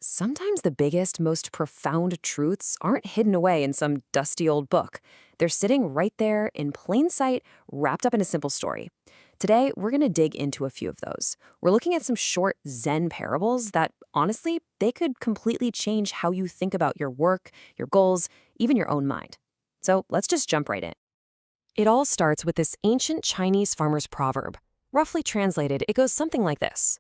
Sometimes the biggest, most profound truths aren't hidden away in some dusty old book. They're sitting right there in plain sight, wrapped up in a simple story. Today, we're going to dig into a few of those. We're looking at some short Zen parables that, honestly, they could completely change how you think about your work, your goals, even your own mind. So let's just jump right in. It all starts with this ancient Chinese farmer's proverb. Roughly translated, it goes something like this.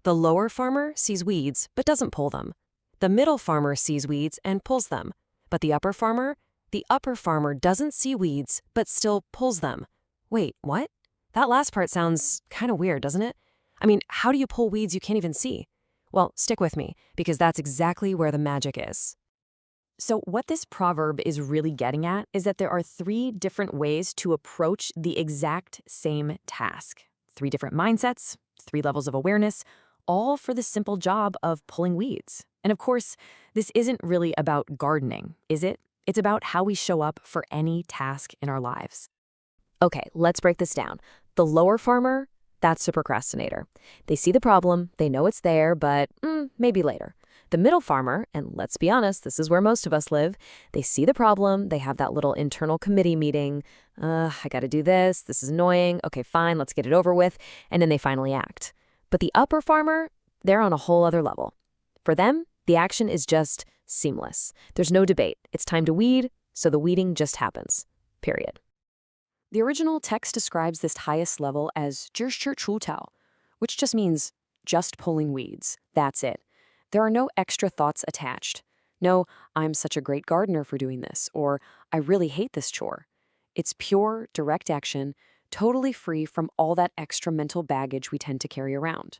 The lower farmer sees weeds but doesn't pull them. The middle farmer sees weeds and pulls them. But the upper farmer doesn't see weeds but still pulls them. Wait, what? That last part sounds kind of weird, doesn't it? I mean, how do you pull weeds you can't even see? Well, stick with me, because that's exactly where the magic is. So what this proverb is really getting at is that there are 3 different ways to approach the exact same task. 3 different mindsets, 3 levels of awareness, all for the simple job of pulling weeds. And of course, this isn't really about gardening, is it? It's about how we show up for any task in our lives. Okay, let's break this down. The lower farmer, that's the procrastinator. They see the problem, they know it's there, but maybe later. The middle farmer, and let's be honest, this is where most of us live, they see the problem, they have that little internal committee meeting. I gotta do this is annoying, okay, fine, let's get it over with, and then they finally act. But the upper farmer, they're on a whole other level. For them, the action is just seamless. There's no debate. It's time to weed, so the weeding just happens. Period. The original text describes this highest level as 只是除草, which just means just pulling weeds. That's it. There are no extra thoughts attached. No, I'm such a great gardener for doing this, or I really hate this chore. It's pure, direct action, totally free from all that extra mental baggage we tend to carry around.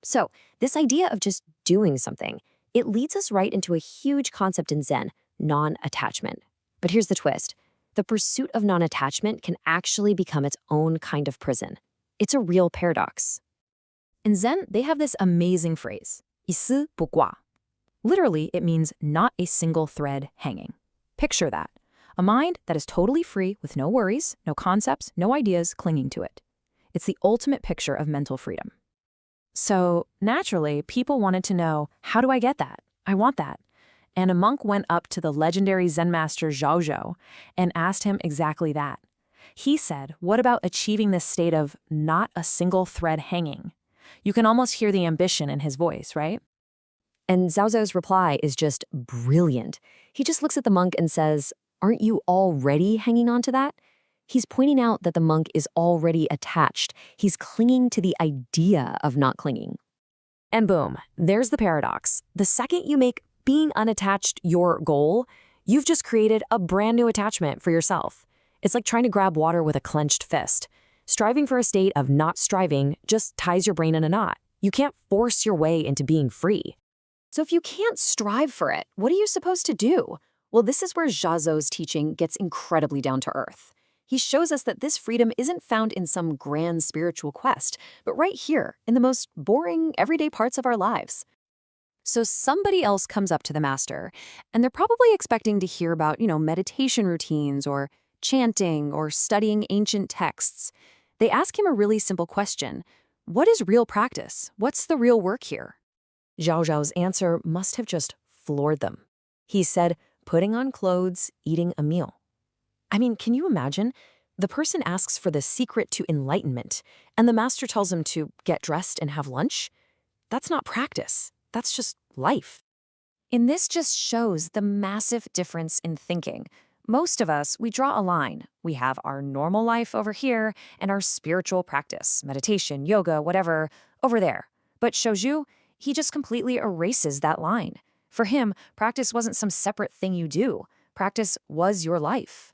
So, this idea of just doing something, it leads us right into a huge concept in Zen, non-attachment. But here's the twist. The pursuit of non-attachment can actually become its own kind of prison. It's a real paradox. In Zen, they have this amazing phrase, 一絲不掛. Literally, it means not a single thread hanging. Picture that. A mind that is totally free with no worries, no concepts, no ideas clinging to it. It's the ultimate picture of mental freedom. So, naturally, people wanted to know, how do I get that? I want that. And a monk went up to the legendary Zen Master Zhaozhou and asked him exactly that. He said, what about achieving this state of not a single thread hanging? You can almost hear the ambition in his voice, right? And Zhaozhou's reply is just brilliant. He just looks at the monk and says, aren't you already hanging on to that? He's pointing out that the monk is already attached. He's clinging to the idea of not clinging. And boom, there's the paradox. The second you make being unattached your goal, you've just created a brand new attachment for yourself. It's like trying to grab water with a clenched fist. Striving for a state of not striving just ties your brain in a knot. You can't force your way into being free. So if you can't strive for it, what are you supposed to do? Well, this is where Zhaozhou's teaching gets incredibly down to earth. He shows us that this freedom isn't found in some grand spiritual quest, but right here, in the most boring, everyday parts of our lives. So somebody else comes up to the master, and they're probably expecting to hear about, meditation routines or chanting or studying ancient texts. They ask him a really simple question. What is real practice? What's the real work here? Zhaozhou's answer must have just floored them. He said, putting on clothes, eating a meal. I mean, can you imagine? The person asks for the secret to enlightenment, and the master tells him to get dressed and have lunch? That's not practice. That's just life. And this just shows the massive difference in thinking. Most of us, we draw a line. We have our normal life over here and our spiritual practice, meditation, yoga, whatever, over there. But Zhaozhou, he just completely erases that line. For him, practice wasn't some separate thing you do. Practice was your life.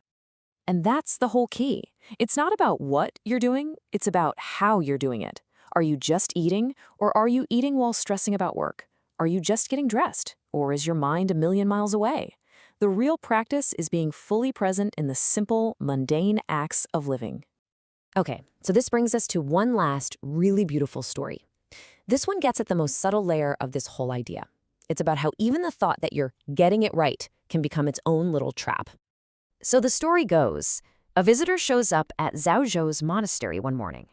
And that's the whole key. It's not about what you're doing, it's about how you're doing it. Are you just eating, or are you eating while stressing about work? Are you just getting dressed, or is your mind a million miles away? The real practice is being fully present in the simple, mundane acts of living. Okay, so this brings us to one last really beautiful story. This one gets at the most subtle layer of this whole idea. It's about how even the thought that you're getting it right can become its own little trap. So the story goes, a visitor shows up at Zhaozhou's monastery one morning.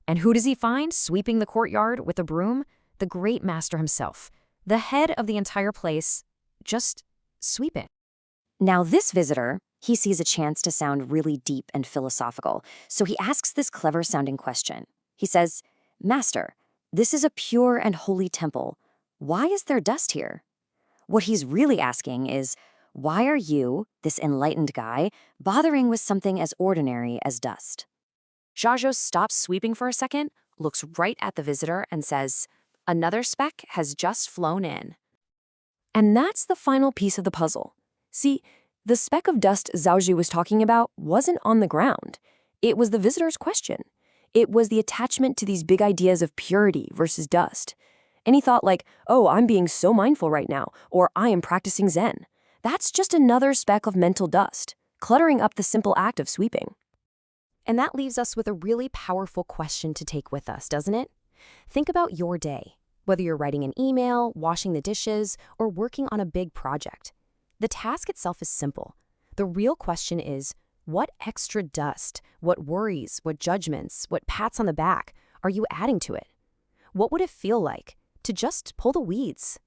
And who does he find sweeping the courtyard with a broom? The great master himself. the head of the entire place, just sweeping. Now this visitor, he sees a chance to sound really deep and philosophical, so he asks this clever-sounding question. He says, "Master, this is a pure and holy temple. Why is there dust here?" What he's really asking is, why are you, this enlightened guy, bothering with something as ordinary as dust? Zhaozhou stops sweeping for a second, looks right at the visitor, and says, "Another speck has just flown in." And that's the final piece of the puzzle. See, the speck of dust Zhaozhou was talking about wasn't on the ground. It was the visitor's question. It was the attachment to these big ideas of purity versus dust. Any thought like, oh, I'm being so mindful right now, or I am practicing Zen. That's just another speck of mental dust, cluttering up the simple act of sweeping. And that leaves us with a really powerful question to take with us, doesn't it? Think about your day, whether you're writing an email, washing the dishes, or working on a big project. The task itself is simple. The real question is, what extra dust, what worries, what judgments, what pats on the back are you adding to it? What would it feel like to just pull the weeds,